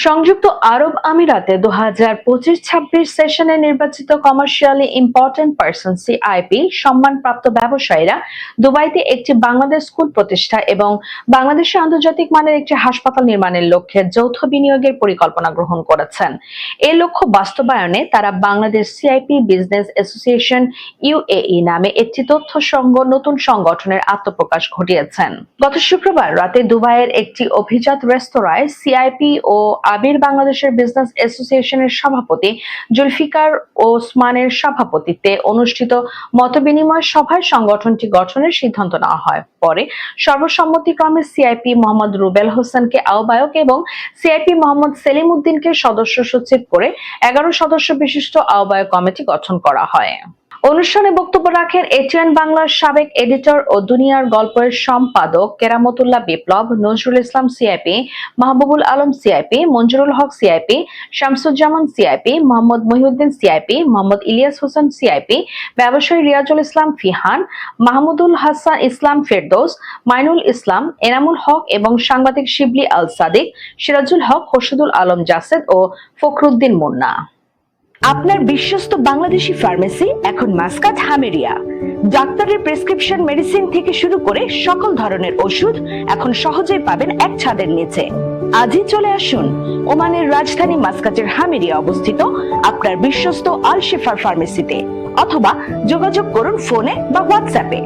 সংযুক্ত আরব আমিরাতে 2025-26 সেশনে নির্বাচিত কমার্শিয়ালি ইম্পর্টেন্ট পারসন সিআইপি সম্মানপ্রাপ্ত ব্যবসায়ীরা দুবাইতে একটি বাংলাদেশ স্কুল প্রতিষ্ঠা এবং বাংলাদেশে আন্তর্জাতিক মানের একটি হাসপাতাল নির্মাণের লক্ষ্যে যৌথ বিনিয়োগের পরিকল্পনা গ্রহণ করেছেন। এই লক্ষ্য বাস্তবায়নে তারা Bangladesh CIP business association UAE নামে একটি তথ্য নতুন সংগঠনের আত্মপ্রকাশ ঘটিয়েছেন। গত শুক্রবার রাতে দুবাইয়ের একটি অভিজাত রেস্তোরাঁয় সিআইপি ও আবির বাংলাদেশের বিজনেস অ্যাসোসিয়েশনের সভাপতি জুলফিকার ওসমানের সভাপতিত্বে অনুষ্ঠিত মতবিনিময় সভায় সংগঠনটি গঠনের সিদ্ধান্ত নেওয়া হয়। পরে সর্বসম্মতিক্রমে সিআইপি মোহাম্মদ রুবেল হোসেনকে আহ্বায়ক এবং সিআইপি মোহাম্মদ সেলিম উদ্দিনকে সদস্য সচিব করে 11 সদস্য বিশিষ্ট আহ্বায়ক কমিটি গঠন করা হয়। অনুষ্ঠানে বক্তব্য রাখেন এটিএন বাংলার সাবেক এডিটর ও দুনিয়ার গল্পের সম্পাদক Keramatullah Biplob, Nazrul Islam CIP, Mahbubul Alam CIP, Monjurul Hoque CIP, Shamsuzzaman CIP, Mohammad Mohiuddin CIP, Mohammad Ilias Hossain CIP, ব্যবসায়ী রিয়াজুল ইসলাম ফিহান, মাহমুদুল হাসান ইসলাম ফেরদৌস, মাইনুল ইসলাম, এনামুল হক এবং সাংবাদিক শিবলি আল সাদিক, সিরাজুল হক, খোরশেদুল আলম জাসেদ ও ফখরুদ্দিন মুন্না। আপনার বিশ্বস্ত বাংলাদেশি ফার্মেসি এখন মাসকাত হামেরিয়া। ডাক্তারের প্রেসক্রিপশন মেডিসিন থেকে শুরু করে সকল ধরনের ওষুধ এখন সহজেই পাবেন এক ছাদের নিচে। আজই চলে আসুন ওমানের রাজধানী মাসকাতের হামেরিয়া অবস্থিত আপনার বিশ্বস্ত আল শিফার ফার্মেসিতে, অথবা যোগাযোগ করুন ফোনে বা হোয়াটসঅ্যাপে।